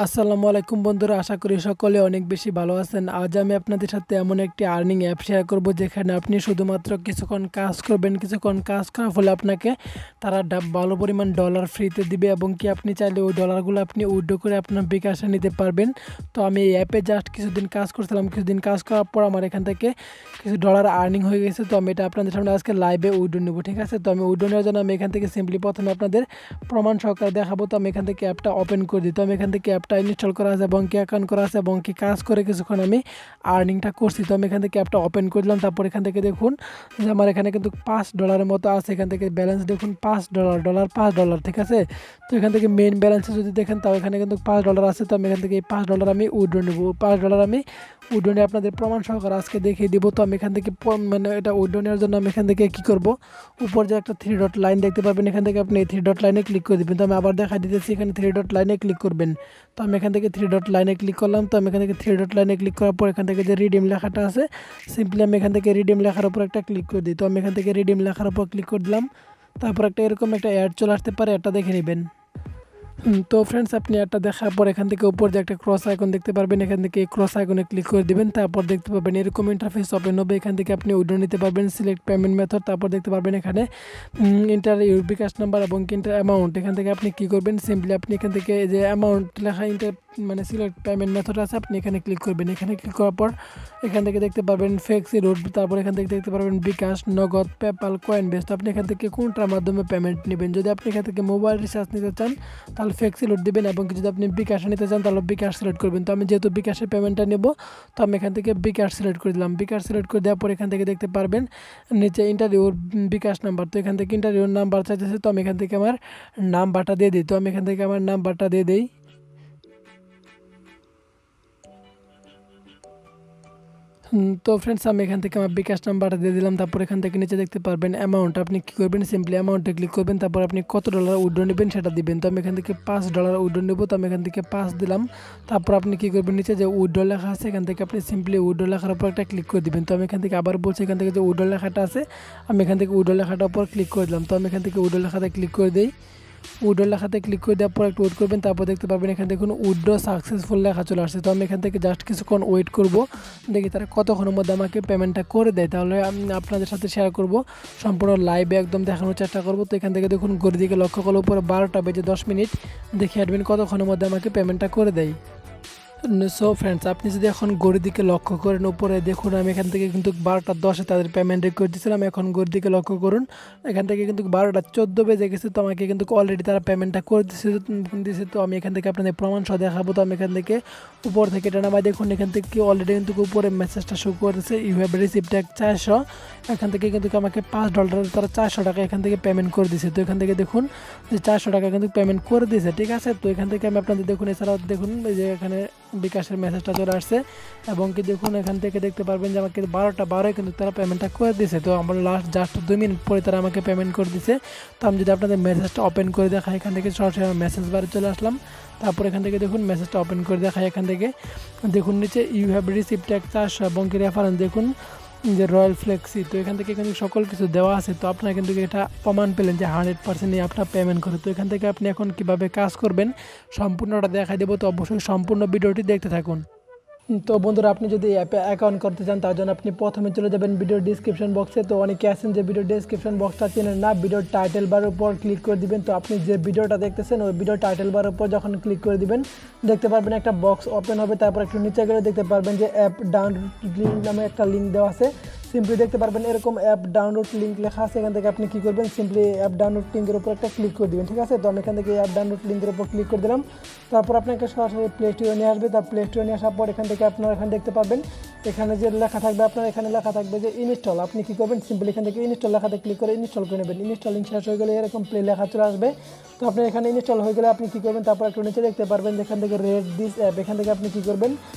আসসালামু আলাইকুম বন্ধুরা, আশা করি সকলে অনেক বেশি ভালো আছেন। আজ আমি আপনাদের সাথে এমন একটি আর্নিং অ্যাপ শেয়ার করব যেখানে আপনি শুধুমাত্র কিছুক্ষণ কাজ করবেন, কিছুক্ষণ কাজ করার ফলে আপনাকে তারা ভালো পরিমাণ ডলার ফ্রিতে দিবে এবং কি আপনি চাইলে ওই ডলারগুলো আপনি উইথড্র করে আপনার বিকাশে নিতে পারবেন। তো আমি এই অ্যাপে জাস্ট কিছুদিন কাজ করছিলাম, কিছুদিন কাজ করার পর আমার এখান থেকে কিছু ডলার আর্নিং হয়ে গেছে। তো আমি এটা আপনাদের সামনে আজকে লাইভে উইথড্র নেব, ঠিক আছে। তো আমি উইথড্র নেওয়ার জন্য আমি এখান থেকে সিম্পলি প্রথমে আপনাদের প্রমাণ সহকারে দেখাবো। তো আমি এখান থেকে অ্যাপটা ওপেন করে দিই। তো আমি এখান থেকে অ্যাপটা ইনস্টল করা আছে এবং কি অ্যাকাউন্ট করা আছে এবং কি কাজ করে কিছুক্ষণ আমি আর্নিংটা করছি। তো আমি এখান থেকে অ্যাপটা ওপেন করে দিলাম। তারপর এখান থেকে দেখুন যে আমার এখানে কিন্তু $5 মতো আছে। এখান থেকে ব্যালেন্স দেখুন $5, ঠিক আছে। তো এখান থেকে মেইন ব্যালেন্সে যদি দেখেন তাও এখানে কিন্তু $5 আছে। তো আমি এখান থেকে এই $5 আমি উইথড্র নেব। $5 আমি উইথড্র নিয়ে আপনাদের প্রমাণ সহকারে আজকে দেখিয়ে দিব। তো আমি এখান থেকে মানে এটা উইথড্র নেওয়ার জন্য আমি এখান থেকে কী করব, উপর যে একটা 3 ডট লাইন দেখতে পাবেন, এখান থেকে আপনি এই 3 ডট লাইনে ক্লিক করে দেবেন। তো আমি আবার দেখা দিতেছি, এখানে 3 ডট লাইনে ক্লিক করবেন। তো আমি এখান থেকে 3 ডট লাইনে ক্লিক করলাম। তো আমি এখান থেকে 3 ডট লাইনে ক্লিক করার পর এখান থেকে যে রিডিম লেখাটা আছে, সিম্পলি আমি এখান থেকে রিডিম লেখার উপর একটা ক্লিক করে দিই। তো আমি এখান থেকে রিডিম লেখার উপর ক্লিক করে দিলাম। তারপর একটা এরকম একটা অ্যাড চলে আসতে পারে, এটা দেখে নেবেন। তো ফ্রেন্ডস, আপনি একটা দেখার পর এখান থেকে উপর যে একটা ক্রস আইকন দেখতে পারবেন, এখান থেকে এই ক্রস আইকনে ক্লিক করে দিবেন। তারপর দেখতে পাবেন এরকম ইন্টারফেস ওপেন হবে। এখান থেকে আপনি উইথড্র নিতে পারবেন, সিলেক্ট পেমেন্ট মেথড। তারপর দেখতে পারবেন এখানে ইন্টার ইউর বিকাশ নাম্বার এবং ইন্টার অ্যামাউন্ট। এখান থেকে আপনি কী করবেন, সিম্পলি আপনি এখান থেকে যে অ্যামাউন্ট লেখা ইন্টার মানে সিলেক্ট পেমেন্ট মেথড আছে, আপনি এখানে ক্লিক করবেন। এখানে ক্লিক করার পর এখান থেকে দেখতে পারবেন ফ্লেক্সি রুট। তারপর এখান থেকে দেখতে পারবেন বিকাশ, নগদ, পেপাল, কয়েনবেস। তো আপনি এখান থেকে কোনটার মাধ্যমে পেমেন্ট নেবেন। যদি আপনি এখান থেকে মোবাইল রিচার্জ নিতে চান তাহলে ফ্লেক্সি রুট দেবেন এবং যদি আপনি বিকাশে নিতে চান তাহলে বিকাশ সিলেক্ট করবেন। তো আমি যেহেতু বিকাশের পেমেন্টটা নেব, তো আমি এখান থেকে বিকাশ সিলেক্ট করে দিলাম। বিকাশ সিলেক্ট করে দেওয়ার পর এখান থেকে দেখতে পারবেন নিচে ইন্টারভিউর বিকাশ নাম্বার। তো এখান থেকে ইন্টারভিউর নাম্বার চাইতেছে, তো আমি এখান থেকে আমার নাম্বারটা দিয়ে দিই। তো আমি এখান থেকে আমার নাম্বারটা দিয়ে দিই। তো ফ্রেন্ডস, আমি এখান থেকে আমার বিকাশ নাম্বারটা দিয়ে দিলাম। তারপর এখান থেকে নিচে দেখতে পারবেন অ্যামাউন্ট, আপনি কী করবেন, সিম্পলি অ্যামাউন্টে ক্লিক করবেন। তারপর আপনি কত ডলার উইথড্র নেবেন সেটা দিবেন। তো আমি এখান থেকে $5 উইথড্র নেব। তো আমি এখান থেকে 5 দিলাম। তারপর আপনি কী করবেন, নিচে যে উইথড্র লেখা আছে এখান থেকে আপনি সিম্পলি উইথড্র লেখার উপর একটা ক্লিক করে দিবেন। তো আমি এখান থেকে আবার বলছি, এখান থেকে যে উইথড্র লেখাটা আছে আমি এখান থেকে উইথড্র লেখাটার উপর ক্লিক করে দিলাম। তো আমি এখান থেকে উইথড্র লেখাতে ক্লিক করে দিই। উইথড্র লেখাতে ক্লিক করে দেওয়ার পর একটু ওয়েট করবেন। তারপর দেখতে পারবেন এখানে দেখুন উইথড্র সাকসেসফুল লেখা চলে আসছে। তো আমি এখান থেকে জাস্ট কিছুক্ষণ ওয়েট করব, দেখি তারা কতক্ষণের মধ্যে আমাকে পেমেন্টটা করে দেয়। তাহলে আমি আপনাদের সাথে শেয়ার করব, সম্পূর্ণ লাইভে একদম দেখানোর চেষ্টা করব। তো এখান থেকে দেখুন ঘড়ির দিকে লক্ষ্য করলে উপরে 12:10 দেখে আসবেন কতক্ষণের মধ্যে আমাকে পেমেন্টটা করে দেয়। সো ফ্রেন্ডস, আপনি যদি এখন ঘড়ির দিকে লক্ষ্য করেন উপরে দেখুন, আমি এখান থেকে কিন্তু 12:10 তাদের পেমেন্ট রিকোয়েস্ট দিয়েছিলাম। এখন ঘড়ির দিকে লক্ষ্য করুন, এখান থেকে কিন্তু 12:14 বেজে গেছে। তো আমাকে কিন্তু অলরেডি তারা পেমেন্টটা করে দিয়েছে। তো আমি এখান থেকে আপনাদের প্রমাণ সহ দেখাবো। তো আমি এখান থেকে উপর থেকে এটা নামাই দেখুন, এখান থেকে অলরেডি কিন্তু উপরে মেসেজটা শো করেছে, ইউ হ্যাভ রিসিভড 400। এখান থেকে কিন্তু আমাকে $5 তারা 400 টাকা এখান থেকে পেমেন্ট করে দিয়েছে। তো এখান থেকে দেখুন যে 400 টাকা কিন্তু পেমেন্ট করে দিয়েছে, ঠিক আছে। তো এখান থেকে আমি আপনাদের দেখুন, এছাড়াও দেখুন এই যে এখানে বিকাশের মেসেজটা চলে আসছে এবং কি দেখুন এখান থেকে দেখতে পারবেন যে আমাকে 12:12 কিন্তু তারা পেমেন্টটা করে দিয়েছে। তো আমার লাস্ট জাস্ট 2 মিনিট পরে তারা আমাকে পেমেন্ট করে দিয়েছে। তো আমি যদি আপনাদের মেসেজটা ওপেন করে দেখাই, এখান থেকে সরাসরি মেসেজ বারে চলে আসলাম। তারপর এখান থেকে দেখুন মেসেজটা ওপেন করে দেখাই, এখান থেকে দেখুন নিচে ইউ হ্যাভ রিসিভড 400 এবং কি রেফারেন্স দেখুন যে রয়্যাল ফ্লেক্সি। তো এখান থেকে কিন্তু সকল কিছু দেওয়া আছে। তো আপনারা কিন্তু এটা প্রমাণ পেলেন যে 100% আপনার পেমেন্ট করে। তো এখান থেকে আপনি এখন কিভাবে কাজ করবেন সম্পূর্ণটা দেখা দেবো। তো অবশ্যই সম্পূর্ণ ভিডিওটি দেখতে থাকুন। তো বন্ধুরা, আপনি যদি অ্যাপে অ্যাকাউন্ট করতে চান তার জন্য আপনি প্রথমে চলে যাবেন ভিডিওর ডিসক্রিপশন বক্সে। তো অনেকে আছেন যে ভিডিও ডিসক্রিপশন বক্সটা চেনেন না, ভিডিওর টাইটেল বারের উপর ক্লিক করে দিবেন। তো আপনি যে ভিডিওটা দেখতেছেন ওই ভিডিওর টাইটেল বারের উপর যখন ক্লিক করে দিবেন দেখতে পারবেন একটা বক্স ওপেন হবে। তারপর একটু নিচে গেলে দেখতে পারবেন যে অ্যাপ ডাউনলোড লিঙ্ক নামে একটা লিঙ্ক দেওয়া আছে। সিম্পলি দেখতে পারবেন এরকম অ্যাপ ডাউনলোড লিঙ্ক লেখা আছে। এখান থেকে আপনি কী করবেন, সিম্পলি অ্যাপ ডাউনলোড লিঙ্কের উপর একটা ক্লিক করে দেবেন, ঠিক আছে। তো আমি এখান থেকে অ্যাপ ডাউনলোড লিঙ্কের উপর ক্লিক করে দিলাম। তারপর আপনাকে সরাসরি প্লে স্টোরে নিয়ে আসবে। তার প্লে স্টোরে নিয়ে আসার পর এখান থেকে আপনারা এখানে দেখতে পাবেন এখানে যে লেখা থাকবে, আপনার এখানে লেখা থাকবে যে ইনস্টল। আপনি কী করবেন, সিম্পলি এখান থেকে ইনস্টল লেখাতে ক্লিক করে ইনস্টল করে নেবেন। ইনস্টলিং শেষ হয়ে গেলে এরকম প্লে লেখা চলে আসবে। তো আপনি এখানে ইনস্টল হয়ে গেলে আপনি কী করবেন, তারপর একটু নিচে দেখতে পারবেন এখান থেকে রেড দিস অ্যাপ। এখান থেকে আপনি কী করবেন,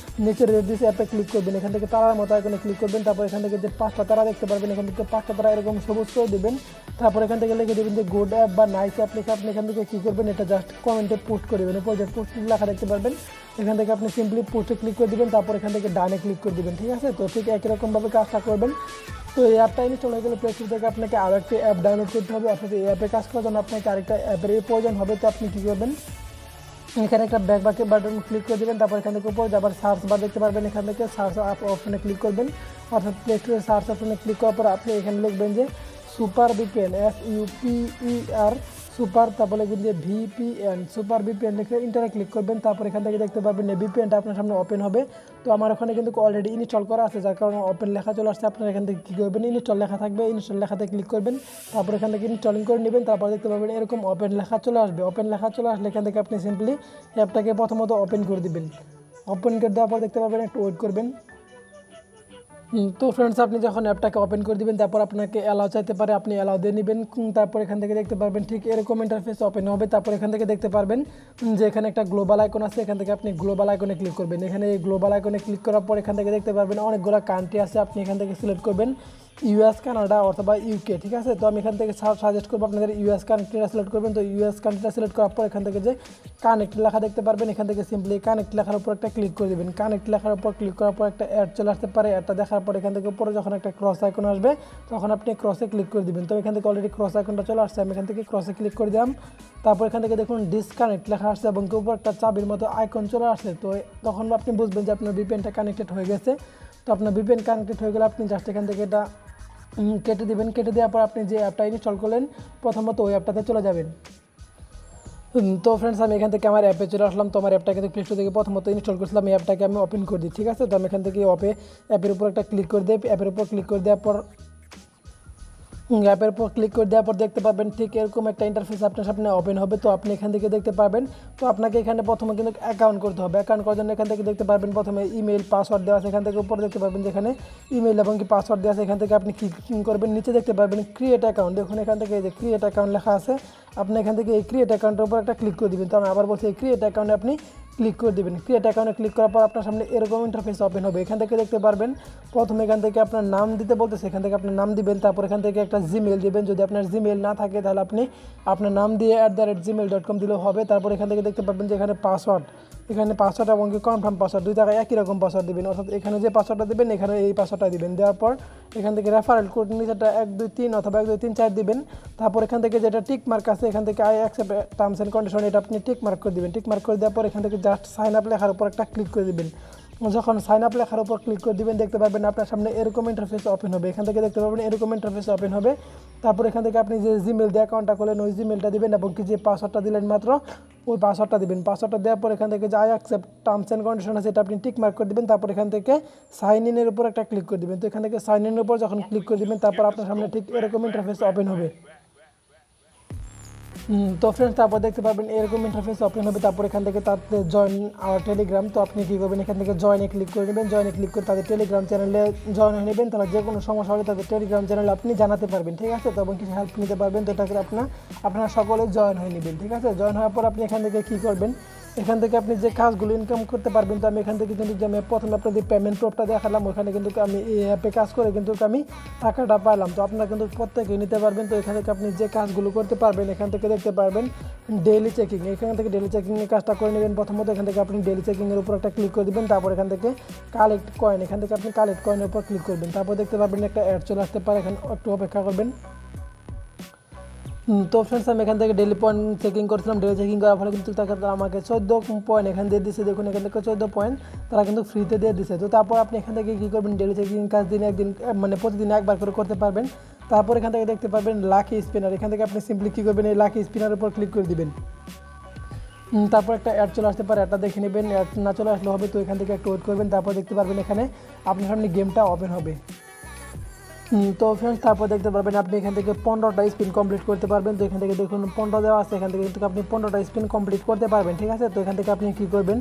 নিচে রেড দিস অ্যাপে ক্লিক করবেন। এখান থেকে তারার মতো আইকনে ক্লিক করবেন। তারপর এখান থেকে যে 5টা তারা দেখতে পারবেন, এখান থেকে 5টা তারা এরকম সবুজ করে দেবেন। তারপর এখান থেকে লিখে দেবেন যে গুড অ্যাপ বা নাইস অ্যাপ লিখে আপনি এখান থেকে কী করবেন, এটা জাস্ট কমেন্টে পোস্ট করে দেবেন। এরপর যে পোস্ট লেখা দেখতে পারবেন এখান থেকে আপনি সিম্পলি পোস্টে ক্লিক করে দেবেন। তারপর এখান থেকে ডানে ক্লিক করে দেবেন, ঠিক আছে। তো ঠিক একই রকমভাবে কাজটা করবেন। তো এই অ্যাপটা ইনস্টল হয়ে গেলে প্লে স্টোর থেকে আপনাকে আরও একটি অ্যাপ ডাউনলোড করতে হবে। অর্থাৎ এই অ্যাপে কাজ করার জন্য আপনাকে আরেকটা অ্যাপের প্রয়োজন হবে। তো আপনি কী করবেন, এখানে একটা ব্যাক বাটন ক্লিক করে দেবেন, তারপর এখান থেকে উপরে আবার সার্চ বার দেখতে পারবেন, এখান থেকে সার্চ অপশনে ক্লিক করবেন, অর্থাৎ প্লে স্টোরে সার্চ অপশনে ক্লিক করার পর আপনি এখানে লিখবেন যে সুপার ভিপিএন SUPER সুপার, তারপরে লিখবেন যে VPN সুপার VPN লিখে ইন্টারে ক্লিক করবেন। তারপর এখান থেকে দেখতে পাবেন VPNটা আপনার সামনে ওপেন হবে। তো আমার ওখানে কিন্তু অলরেডি ইনস্টল করা আছে, যার কারণে ওপেন লেখা চলে আসছে। আপনারা এখান থেকে কী করবেন, ইনস্টল লেখা থাকবে, ইনস্টল লেখাতে ক্লিক করবেন, তারপর এখান থেকে ইনস্টলিং করে নেবেন। তারপর দেখতে পাবেন এরকম ওপেন লেখা চলে আসবে। ওপেন লেখা চলে আসলে এখান থেকে আপনি সিম্পলি অ্যাপটাকে প্রথমত ওপেন করে দেবেন। ওপেন করে দেওয়ার পর দেখতে পাবেন একটু ওয়েট করবেন। তো ফ্রেন্ডস, আপনি যখন অ্যাপটাকে ওপেন করে দিবেন, তারপর আপনাকে অ্যালাউ চাইতে পারে, আপনি অ্যালাউ দিয়ে নেবেন। তারপর এখান থেকে দেখতে পারবেন ঠিক এরকম ইন্টারফেস ওপেন হবে। তারপর এখান থেকে দেখতে পারবেন যে এখানে একটা গ্লোবাল আইকন আছে, এখান থেকে আপনি গ্লোবাল আইকনে ক্লিক করবেন। এখানে এই গ্লোবাল আইকনে ক্লিক করার পর এখান থেকে দেখতে পারবেন অনেকগুলো কান্ট্রি আছে, আপনি এখান থেকে সিলেক্ট করবেন US, কানাডা অথবা UK, ঠিক আছে। তো আমি এখান থেকে সাজেস্ট করবো আপনাদের US কান্ট্রিটা সিলেক্ট করবেন। তো US কান্ট্রিটা সিলেক্ট করার পর এখান থেকে যে কানেক্ট লেখা দেখতে পারবেন, এখান থেকে সিম্পলি কানেক্ট লেখার উপর একটা ক্লিক করে দেবেন। কানেক্ট লেখার উপর ক্লিক করার পর একটা অ্যাড চলে আসতে পারে। অ্যাডটা দেখার পর এখান থেকে উপরে যখন একটা ক্রস আইকন আসবে, তখন আপনি ক্রসে ক্লিক করে দিবেন। তো এখান থেকে অলরেডি ক্রস আইকনটা চলে আসছে, আমি এখান থেকে ক্রসে ক্লিক করে দিলাম। তারপর এখান থেকে দেখুন ডিসকানেক্ট লেখা আসছে এবং উপর একটা চাবির মতো আইকন চলে আসছে। তো তখন আপনি বুঝবেন যে আপনার VPNটা কানেক্টেড হয়ে গেছে। তো আপনার VPN কানেক্টেড হয়ে গেলে আপনি জাস্ট এখান থেকে এটা কেটে দিবেন। কেটে দেওয়ার পর আপনি যে অ্যাপটা ইনস্টল করলেন প্রথমত ওই অ্যাপটাতে চলে যাবেন। তো ফ্রেন্ডস, আমি এখান থেকে আমার অ্যাপে চলে আসলাম। তো আমার অ্যাপটা কিন্তু প্লে স্টোর থেকে প্রথমত ইনস্টল করেছিলাম, এই অ্যাপটাকে আমি ওপেন করে দিই, ঠিক আছে। তো আমি এখান থেকে অ্যাপের উপর একটা ক্লিক করে দিই। অ্যাপের উপর ক্লিক করে দেওয়ার পর দেখতে পাবেন ঠিক এরকম একটা ইন্টারফেস আপনার সামনে ওপেন হবে। তো আপনি এখান থেকে দেখতে পাবেন, তো আপনাকে এখানে প্রথমে কিন্তু অ্যাকাউন্ট করতে হবে। অ্যাকাউন্ট করার জন্য এখান থেকে দেখতে পারবেন প্রথমে ইমেল পাসওয়ার্ড দেওয়া আছে, এখান থেকে উপরে দেখতে পারবেন যেখানে ইমেল এবং কি পাসওয়ার্ড দেওয়া আছে, এখান থেকে আপনি ক্লিক করবেন। নিচে দেখতে পারবেন ক্রিয়েট অ্যাকাউন্ট, দেখুন এখান থেকে এই যে ক্রিয়েট অ্যাকাউন্ট লেখা আছে, আপনি এখান থেকে এই ক্রিয়েট অ্যাকাউন্টের উপর একটা ক্লিক করে দেবেন। তো আমি আবার বলছি এই ক্রিয়েট অ্যাকাউন্টে আপনি ক্লিক করে দেবেন। ক্রিয়েট অ্যাকাউন্টে ক্লিক করার পর আপনার সামনে এরকম ইন্টারফেস ওপেন হবে। এখান থেকে দেখতে পারবেন প্রথমে এখান থেকে আপনার নাম দিতে বলতেছে, এখান থেকে আপনার নাম দিবেন। তারপর এখান থেকে একটা জিমেল দিবেন, যদি আপনার জিমেল না থাকে তাহলে আপনি আপনার নাম দিয়ে @gmail.com দিলেও হবে। তারপর এখান থেকে দেখতে পাবেন যে এখানে পাসওয়ার্ড এবং কি কনফার্ম পাসওয়ার্ড, দুই জায়গায় একই রকম পাসওয়ার্ড দিবেন, অর্থাৎ এখানে যে পাসওয়ার্ডটা দিবেন এখানে এই পাসওয়ার্ডটা দিবেন। দেওয়ার পর এখান থেকে রেফারেল কোড নিচেটা 1 2 3 অথবা 1 2 3 4 দিবেন। তারপর এখান থেকে যেটা টিক মার্ক আছে, এখান থেকে I accept terms and condition, এটা আপনি টিক মার্ক করে দিবেন। টিক মার্ক করে দেওয়ার পর এখান থেকে জাস্ট সাইন আপ লেখার উপর একটা ক্লিক করে দিবেন। যখন সাইন আপ লেখার উপর ক্লিক করে দিবেন, দেখতে পারবেন আপনার সামনে এরকম ইন্টারফেস ওপেন হবে। এখান থেকে দেখতে পারবেন এরকম ইন্টারফেস ওপেন হবে। তারপর এখান থেকে আপনি যে জিমেল দিয়ে অ্যাকাউন্টটা করলেন ওই জিমেলটা দিবেন এবং কি যে পাসওয়ার্ডটা দিলেন মাত্র ওই পাসওয়ার্ডটা দিবেন। পাসওয়ার্ডটা দেওয়ার পর এখান থেকে যে I accept terms and condition আছে এটা আপনি টিক মার্ক করে দিবেন। তারপর এখান থেকে সাইন ইনের উপর একটা ক্লিক করে দিবেন। তো এখান থেকে সাইন ইনের উপর যখন ক্লিক করে দিবেন, তারপর আপনার সামনে ঠিক এরকম ইন্টারফেস ওপেন হবে। তো ফ্রেন্ডস, তারপর দেখতে পারবেন এরকম ইন্টারফেস ওপেন হবে। তারপর এখান থেকে তাদের জয়েন আওয়ার টেলিগ্রাম, তো আপনি কী করবেন, এখান থেকে জয়েনে ক্লিক করে নেবেন। জয়েনে ক্লিক করে তাদের টেলিগ্রাম চ্যানেলে জয়েন হয়ে নেবেন। তাহলে যে কোনো সমস্যা হলে তাদের টেলিগ্রাম চ্যানেলে আপনি জানাতে পারবেন, ঠিক আছে। তো এবং কিছু হেল্প নিতে পারবেন। তো এটাকে আপনারা সকলে জয়েন হয়ে নেবেন, ঠিক আছে। জয়েন হওয়ার পর আপনি এখান থেকে কী করবেন, এখান থেকে আপনি যে কাজগুলো ইনকাম করতে পারবেন। তো আমি এখান থেকে কিন্তু যে আমি প্রথমে আপনাদের পেমেন্ট প্রুফটা দেখালাম, ওখানে কিন্তু আমি এই অ্যাপে কাজ করে কিন্তু আমি টাকাটা পাইলাম। তো আপনারা কিন্তু প্রত্যেকে নিতে পারবেন। তো এখান থেকে আপনি যে কাজগুলো করতে পারবেন, এখান থেকে দেখতে পারবেন ডেইলি চেকিং, এখান থেকে ডেইলি চেকিংয়ের কাজটা করে নেবেন। প্রথমত এখান থেকে আপনি ডেইলি চেকিংয়ের উপর একটা ক্লিক করে দেবেন। তারপর এখান থেকে কালেক্ট কয়েন, এখান থেকে আপনি কালেক্ট কয়েনের উপর ক্লিক করবেন। তারপর দেখতে পারবেন একটা অ্যাড চলে আসতে পারে, এখানে একটু অপেক্ষা করবেন। তো ফ্রেন্ডস, আমি এখান থেকে ডেইলি পয়েন্ট চেকিং করছিলাম। ডেইলি চেকিং করার ফলে কিন্তু তারা আমাকে 14 পয়েন্ট এখান দিয়ে দিচ্ছে। দেখুন এখান থেকে 14 পয়েন্ট তারা কিন্তু ফ্রিতে দিয়ে দিচ্ছে। তো তারপর আপনি এখান থেকে কী করবেন, ডেইলি চেকিং কাজ প্রতিদিন একবার করে করতে পারবেন। তারপর এখান থেকে দেখতে পারবেন লাকি স্পিনার, এখান থেকে আপনি সিম্পলি কী করবেন, এই লাকি স্পিনারের উপর ক্লিক করে দিবেন। তারপর একটা অ্যাড চলে আসতে পারে, অ্যাডটা দেখে নেবেন। অ্যাড না চলে আসলে হবে, তো এখান থেকে একটু ওয়েট করবেন। তারপর দেখতে পারবেন এখানে আপনার সামনে গেমটা ওপেন হবে। তো ফ্রেন্ডস, তারপর দেখতে পারবেন আপনি এখান থেকে 15টা স্পিন কমপ্লিট করতে পারবেন। তো এখান থেকে দেখুন 15 দেওয়া আছে, এখান থেকে কিন্তু আপনি 15টা স্পিন কমপ্লিট করতে পারবেন, ঠিক আছে। তো এখান থেকে আপনি কী করবেন,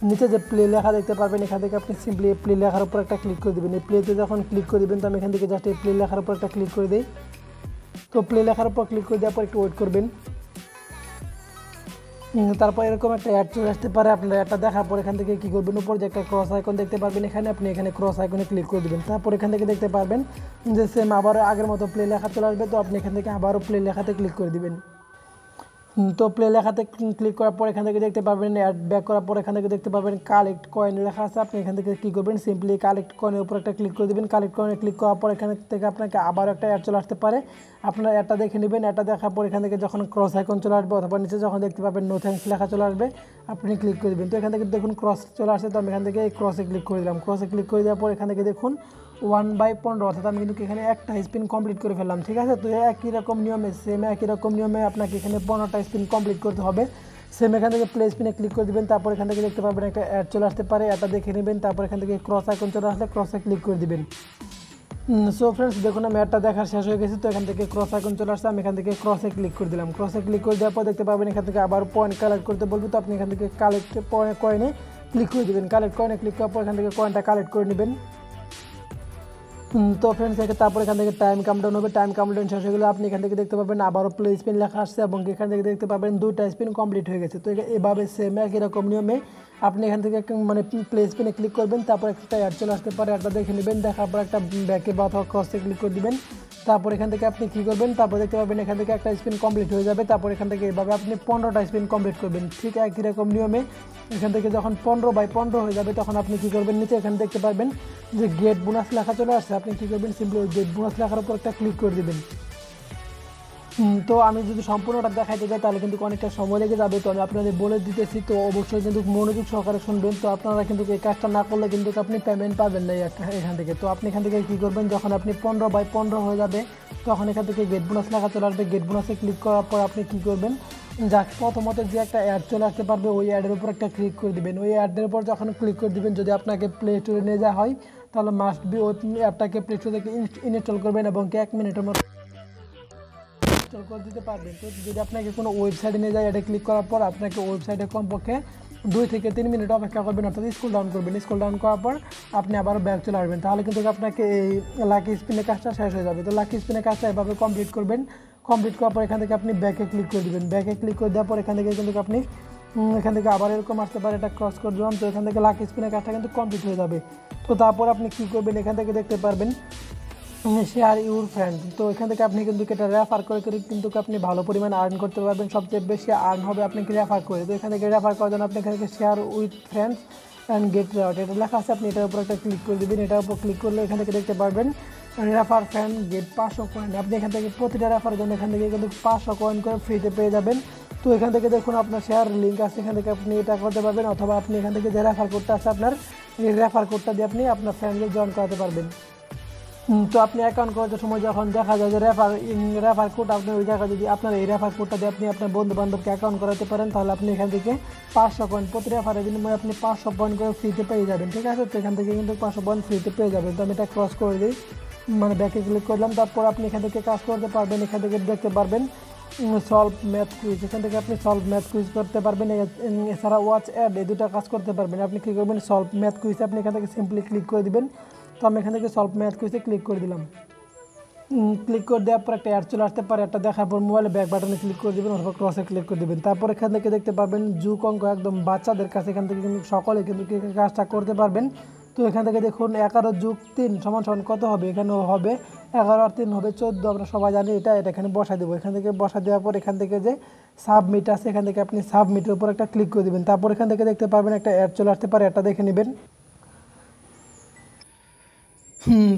নিচে যে প্লে লেখা দেখতে পারবেন, এখান থেকে আপনি সিম্পলি প্লে লেখার উপর একটা ক্লিক করে দেবেন। এই প্লেতে যখন ক্লিক করে দেবেন, তো আমি এখান থেকে জাস্ট এই প্লে লেখার উপর একটা ক্লিক করে দিই। তো প্লে লেখার উপর ক্লিক করে দেওয়ার পর একটু ওয়েট করবেন। তারপর এরকম একটা অ্যাড চলে আসতে পারে। আপনারা অ্যাডটা দেখার পর এখান থেকে কী করবেন, উপর যে একটা ক্রস আইকন দেখতে পারবেন, আপনি এখানে ক্রস আইকনে ক্লিক করে দেবেন। তারপর এখান থেকে দেখতে পারবেন যে সেম আবারও আগের মতো প্লে লেখা চলে আসবে। তো আপনি এখান থেকে আবারও প্লে লেখাতে ক্লিক করে দেবেন। তো প্লে লেখাতে ক্লিক করার পর এখান থেকে দেখতে পাবেন অ্যাড ব্যাক করার পর এখান থেকে দেখতে পাবেন কালেক্ট কয়েন লেখা আছে। আপনি এখান থেকে কী করবেন, সিম্পলি কালেক্ট কয়েনের উপর একটা ক্লিক করে দেবেন। কালেক্ট কয়েনে ক্লিক করার পর এখান থেকে আপনাকে আবার একটা অ্যাড চলে আসতে পারে। আপনার অ্যাডটা দেখে নেবেন। অ্যাডটা দেখার পর এখান থেকে যখন ক্রস আইকন চলে আসবে অথবা নিচে যখন দেখতে পাবেন নো থ্যাঙ্কস লেখা চলে আসবে, আপনি ক্লিক করে দেবেন। তো এখান থেকে দেখুন ক্রস চলে আসছে, তো আমি এখান থেকে এই ক্রসে ক্লিক করে দিলাম। ক্রসে ক্লিক করে দেওয়ার পর এখান থেকে দেখুন 1/15 অর্থাৎ আমি কিন্তু এখানে একটা স্পিন কমপ্লিট করে ফেললাম। ঠিক আছে, তো একই রকম নিয়মে একই রকম নিয়মে আপনাকে এখানে 15টা স্পিন কমপ্লিট করতে হবে। সেম এখান থেকে প্লে স্পিনে ক্লিক করে দেবেন। তারপর এখান থেকে দেখতে পাবেন একটা অ্যাড চলে আসতে পারে, এটা দেখে নেবেন। তারপর এখান থেকে ক্রস আইকন চলে আসলে ক্রসে ক্লিক করে দেবেন। সো ফ্রেন্ডস দেখুন আমি অ্যাডটা দেখা শেষ হয়ে গেছে। তো এখান থেকে ক্রস আইকন চলে আসছে, আমি এখান থেকে ক্রসে ক্লিক করে দিলাম। ক্রসে ক্লিক করে দেওয়ার পর দেখতে পাবেন এখান থেকে আবার পয়েন্ট কালেক্ট করতে বলবে, তো আপনি এখান থেকে কালেক্ট কয়েনে ক্লিক করে দেবেন। কালেক্ট কয়েনে ক্লিক করার পর এখান থেকে কয়েনটা কালেক্ট করে নেবেন। তো ফ্রেন্ডস তারপর এখান থেকে টাইম কাউন্টডাউন হবে। টাইম কাউন্টডাউন শেষ হয়ে গেলে আপনি এখান থেকে দেখতে পাবেন আবারও প্লে স্পিন লেখা আসছে এবং এখান থেকে দেখতে পাবেন 2টা স্পিন কমপ্লিট হয়ে গেছে। তো এভাবে সেম একই রকম নিয়মে আপনি এখান থেকে মানে প্লে স্পিনে ক্লিক করবেন। তারপর একটা অ্যাড চলে আসতে পারে, অ্যাডটা দেখে নেবেন। দেখার পর একটা ব্যাকে বা অথবা ক্রসে ক্লিক করে দেবেন। তারপর এখান থেকে আপনি কী করবেন, তারপর দেখতে পাবেন এখান থেকে একটা স্পিন কমপ্লিট হয়ে যাবে। তারপর এখান থেকে এভাবে আপনি 15টা স্পিন কমপ্লিট করবেন। ঠিক একই রকম নিয়মে এখান থেকে যখন 15/15 হয়ে যাবে তখন আপনি কী করবেন, নিচে এখানে দেখতে পারবেন যে গেট বোনাস লেখা চলে আসছে। আপনি কী করবেন, সিম্পলি ওই গেট বোনাস লেখার উপর একটা ক্লিক করে দেবেন। তো আমি যদি সম্পূর্ণটা দেখাইতে যাই তাহলে কিন্তু অনেকটা সময় লেগে যাবে। তো আমি আপনাদের বলে দিতেছি, তো অবশ্যই কিন্তু মনোযোগ সহকারে শুনবেন। তো আপনারা কিন্তু এই কাজটা না করলে কিন্তু আপনি পেমেন্ট পাবেন না এখান থেকে। তো আপনি এখান থেকে কী করবেন, যখন আপনি 15/15 হয়ে যাবে তখন এখান থেকে গেট বোনাস লেখা চলে আসবে। গেট বোনাসে ক্লিক করার পর আপনি কী করবেন, যাক প্রথমত যে একটা অ্যাড চলে আসতে পারবে ওই অ্যাডের উপর একটা ক্লিক করে দেবেন। ওই অ্যাডের উপর যখন ক্লিক করে দেবেন, যদি আপনাকে প্লে স্টোরে নিয়ে যাওয়া হয় তাহলে মাস্ট বি ওই অ্যাপটাকে প্লে স্টোর থেকে ইনস্টল করবেন এবং 1 মিনিটের মতো ইনস্টল করে দিতে পারবেন। তো যদি আপনাকে কোনো ওয়েবসাইটে নিয়ে যায়, এটা ক্লিক করার পর আপনাকে ওয়েবসাইটে কমপক্ষে 2 থেকে 3 মিনিট অপেক্ষা করবেন, অর্থাৎ স্ক্রল ডাউন করবেন। স্ক্রল ডাউন করার পর আপনি আবার ব্যাক চলে আসবেন, তাহলে কিন্তু আপনাকে এই লাকি স্পিনের কাজটা শেষ হয়ে যাবে। তো লাকি স্পিনের কাজটা এভাবে কমপ্লিট করবেন। কমপ্লিট করার পর এখান থেকে আপনি ব্যাকে ক্লিক করে দেবেন। ব্যাকে ক্লিক করে দেওয়ার পর এখান থেকে কিন্তু আপনি এখান থেকে আবার এরকম আসতে পারে, এটা ক্রস করে দিলাম। তো এখান থেকে লাকি স্পিনের কাজটা কিন্তু কমপ্লিট হয়ে যাবে। তো তারপর আপনি কী করবেন, এখান থেকে দেখতে পারবেন শেয়ার ইউর ফ্রেন্ড। তো এখান থেকে আপনি কিন্তু এটা রেফার করে কিন্তু আপনি ভালো পরিমাণে আর্ন করতে পারবেন। সবচেয়ে বেশি আর্ন হবে আপনি রেফার করে। তো এখান থেকে রেফার করার জন্য আপনি এখান থেকে share with friends and get reward এটা লেখা আছে, আপনি এটার উপর একটা ক্লিক করে দেবেন। এটার উপর ক্লিক করলে এখান থেকে দেখতে পারবেন রেফার ফ্রেন্ড গেট 500 কয়েন। আপনি এখান থেকে প্রতিটা রেফারের জন্য এখান থেকে কিন্তু 500 কয়েন করে ফ্রিতে পেয়ে যাবেন। তো এখান থেকে দেখুন আপনার শেয়ার লিঙ্ক আছে, এখান থেকে আপনি এটা করতে পারবেন, অথবা আপনি এখান থেকে যে রেফার কোডটা আছে আপনার এই রেফার কোডটা দিয়ে আপনি আপনার ফ্রেন্ডকে জয়েন করাতে পারবেন। তো আপনি অ্যাকাউন্ট করার সময় যখন দেখা যায় যে রেফার কোড আপনি ওই জায়গায় যদি আপনার এই রেফার কোডটা দিয়ে আপনি আপনার বন্ধু বান্ধবকে অ্যাকাউন্ট করাতে পারেন, তাহলে আপনি এখান থেকে 500 পয়েন্ট প্রতি রেফারের বিনিময়ে আপনি 500 পয়েন্ট করে ফ্রিতে পেয়ে যাবেন। ঠিক আছে, তো এখান থেকে কিন্তু 500 পয়েন্ট ফ্রিতে পেয়ে যাবেন। তো আমি এটা ক্রস করে দিই, মানে ব্যাকে ক্লিক করলাম। তারপর আপনি এখান থেকে কাজ করতে পারবেন। এখান থেকে দেখতে পারবেন সলভ ম্যাথ কুইজ, এখান থেকে আপনি সলভ ম্যাথ কুইজ করতে পারবেন। এছাড়া ওয়াচ অ্যাড এই দুটো কাজ করতে পারবেন। আপনি কী করবেন, সলভ ম্যাথ কুইজ আপনি এখান থেকে সিম্পলি ক্লিক করে দিবেন। তো আমি এখান থেকে সলভ ম্যাথ কুইজে ক্লিক করে দিলাম। ক্লিক করে দেওয়ার পর একটা অ্যাড চলে আসতে পারে, একটা দেখার পর মোবাইলে ব্যাক বাটনে ক্লিক করে দেবেন অথবা ক্রসে ক্লিক করে দেবেন। তারপর এখান থেকে দেখতে পারবেন যুগ অঙ্ক একদম বাচ্চাদের কাছে, এখান থেকে কিন্তু সকলে কিন্তু কাজটা করতে পারবেন। তো এখান থেকে দেখুন 11 + 3 = কত হবে, এখানে হবে 11 আর 3 হবে 14। আমরা সবাই জানি এটা এখানে বসা দেবো। এখান থেকে বসা দেওয়ার পর এখান থেকে যে সাবমিট আছে, এখান থেকে আপনি সাবমিটের উপর একটা ক্লিক করে দেবেন। তারপর এখান থেকে দেখতে পারবেন একটা অ্যাড চলে আসতে পারে, এটা দেখে নেবেন।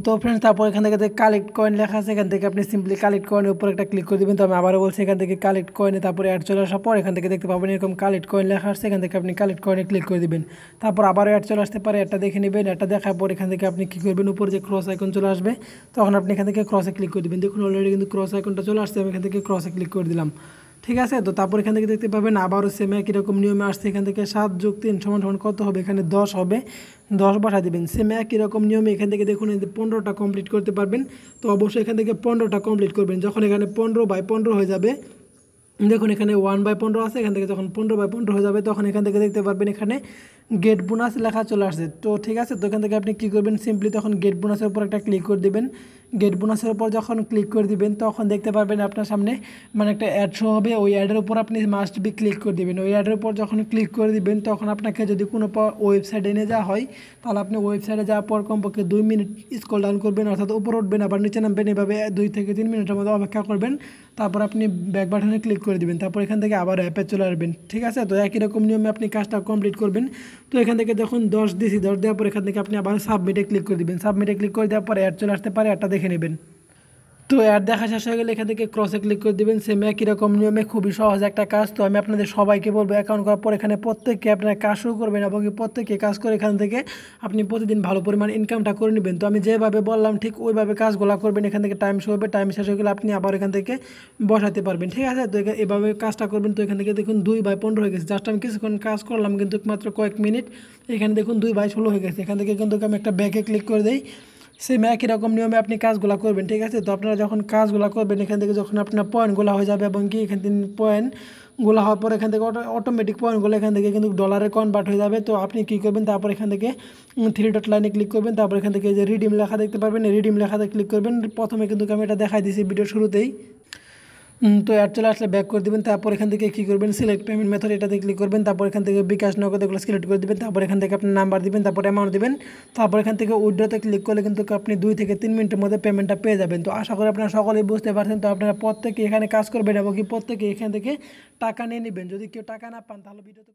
তো ফ্রেন্ডস তারপর এখান থেকে যে কালেক্ট কয়েন লেখা আছে, এখান থেকে আপনি সিম্পলি কালেক্ট কয়েনের উপর একটা ক্লিক করে দেবেন। তো আমি আবারও বলছি, এখান থেকে কালেক্ট কয়েনে তারপরে অ্যাড চলে আসার পর এখান থেকে দেখতে পাবেন এরকম কালেক্ট কয়েন লেখা আসছে, এখান থেকে আপনি কালেক্ট কয়েনে ক্লিক করে দেবেন। তারপর আবারও অ্যাড চলে আসতে পারে, একটা দেখে নেবেন। একটা দেখার পর এখান থেকে আপনি কী করবেন, উপর যে ক্রস আইকন চলে আসবে তখন আপনি এখান থেকে ক্রসে ক্লিক করে দেবেন। দেখুন অলরেডি কিন্তু ক্রস আইকনটা চলে আসছে, আমি এখান থেকে ক্রসে ক্লিক করে দিলাম। ঠিক আছে, তো তারপর এখান থেকে দেখতে পাবেন আবারও সেম একই রকম নিয়মে আসছে। এখান থেকে 7 + 3 = কত হবে, এখানে 10 হবে, 10 বসা দেবেন। সেম একই রকম নিয়মে এখান থেকে দেখুন 15টা কমপ্লিট করতে পারবেন। তো অবশ্যই এখান থেকে 15টা কমপ্লিট করবেন। যখন এখানে 15/15 হয়ে যাবে, দেখুন এখানে 1/15 আছে, এখান থেকে যখন 15/15 হয়ে যাবে তখন এখান থেকে দেখতে পারবেন এখানে গেট বোনাস লেখা চলে আসছে। তো ঠিক আছে, তো এখান থেকে আপনি কী করবেন, সিম্পলি তখন গেট বোনাসের উপর একটা ক্লিক করে দেবেন। গেট বোনাসের উপর যখন ক্লিক করে দিবেন তখন দেখতে পারবেন আপনার সামনে মানে একটা অ্যাড শো হবে। ওই অ্যাডের উপর আপনি মাস্ট বি ক্লিক করে দিবেন। ওই অ্যাডের উপর যখন ক্লিক করে দিবেন তখন আপনাকে যদি কোনো ওয়েবসাইটে নিয়ে যাওয়া হয়, তাহলে আপনি ওয়েবসাইটে যাওয়ার পর কমপক্ষে 2 মিনিট স্ক্রল ডাউন করবেন, অর্থাৎ উপর উঠবেন আবার নিচে নামবেন, এভাবে 2 থেকে 3 মিনিটের মধ্যে অপেক্ষা করবেন। তারপর আপনি ব্যাক বাটনে ক্লিক করে দিবেন। তারপর এখান থেকে আবার অ্যাপে চলে আসবেন। ঠিক আছে, তো একই রকম নিয়মে আপনি কাজটা কমপ্লিট করবেন। তো এখান থেকে যখন 10 দিয়েছি, 10 দেওয়ার পর এখান থেকে আপনি আবার সাবমিটে ক্লিক করে দিবেন। সাবমিটে ক্লিক করে দেওয়ার পর অ্যাড চলে আসতে পারে, অ্যাডটা দেখে নেবেন। তো অ্যাড দেখা শেষ হয়ে গেলে এখান থেকে ক্রসে ক্লিক করে দেবেন। সেম একই রকম নিয়মে খুবই সহজ একটা কাজ। তো আমি আপনাদের সবাইকে বলবো অ্যাকাউন্ট করার পর এখানে প্রত্যেককে আপনারা কাজ শুরু করবেন এবং প্রত্যেককে কাজ করে এখান থেকে আপনি প্রতিদিন ভালো পরিমাণ ইনকামটা করে নেবেন। তো আমি যেভাবে বললাম ঠিক ওইভাবে কাজগুলো করবেন। এখান থেকে টাইম শো হবে, টাইম শেষ হয়ে গেলে আপনি আবার এখান থেকে বসাতে পারবেন। ঠিক আছে, তো এভাবে কাজটা করবেন। তো এখান থেকে দেখুন 2/15 হয়ে গেছে। জাস্ট আমি কিছুক্ষণ কাজ করলাম কিন্তু মাত্র কয়েক মিনিট, এখানে দেখুন 2/16 হয়ে গেছে। এখান থেকে কিন্তু আমি একটা ব্যাকে ক্লিক করে দিই। সেম একই রকম নিয়মে আপনি কাজগুলো করবেন। ঠিক আছে, তো আপনারা যখন কাজগুলো করবেন এখান থেকে যখন আপনার পয়েন্টগুলো হয়ে যাবে এবং কি এখান থেকে পয়েন্টগুলো হওয়ার পর এখান থেকে অটোমেটিক পয়েন্টগুলো এখান থেকে কিন্তু ডলারে কনভার্ট হয়ে যাবে। তো আপনি কী করবেন, তারপর এখান থেকে 3 ডট লাইনে ক্লিক করবেন। তারপর এখান থেকে যে রিডিম লেখা দেখতে পারবেন, এই রিডিম লেখাতে ক্লিক করবেন। প্রথমে কিন্তু আমি এটা দেখাই দিয়েছি ভিডিওর শুরুতেই। তো অ্যাড চলে আসলে ব্যাক করে দেবেন। তারপর এখান থেকে কী করবেন, সিলেক্ট পেমেন্ট মেথড এটাতে ক্লিক করবেন। তারপর এখান থেকে বিকাশ নগদ এগুলো সিলেক্ট করে দেবেন। তারপর এখান থেকে আপনার নাম্বার দিবেন, তারপর অ্যামাউন্ট দিবেন। তারপর এখান থেকে উইথড্রতে ক্লিক করলে কিন্তু আপনি 2 থেকে 3 মিনিটের মধ্যে পেমেন্টটা পেয়ে যাবেন। তো আশা করি আপনারা সকলেই বুঝতে পারছেন। তো আপনারা প্রত্যেকে এখানে কাজ করবেন এবং কি প্রত্যেকে এখান থেকে টাকা নিয়ে নেবেন। যদি কেউ টাকা না পান তাহলে ভিডিওতে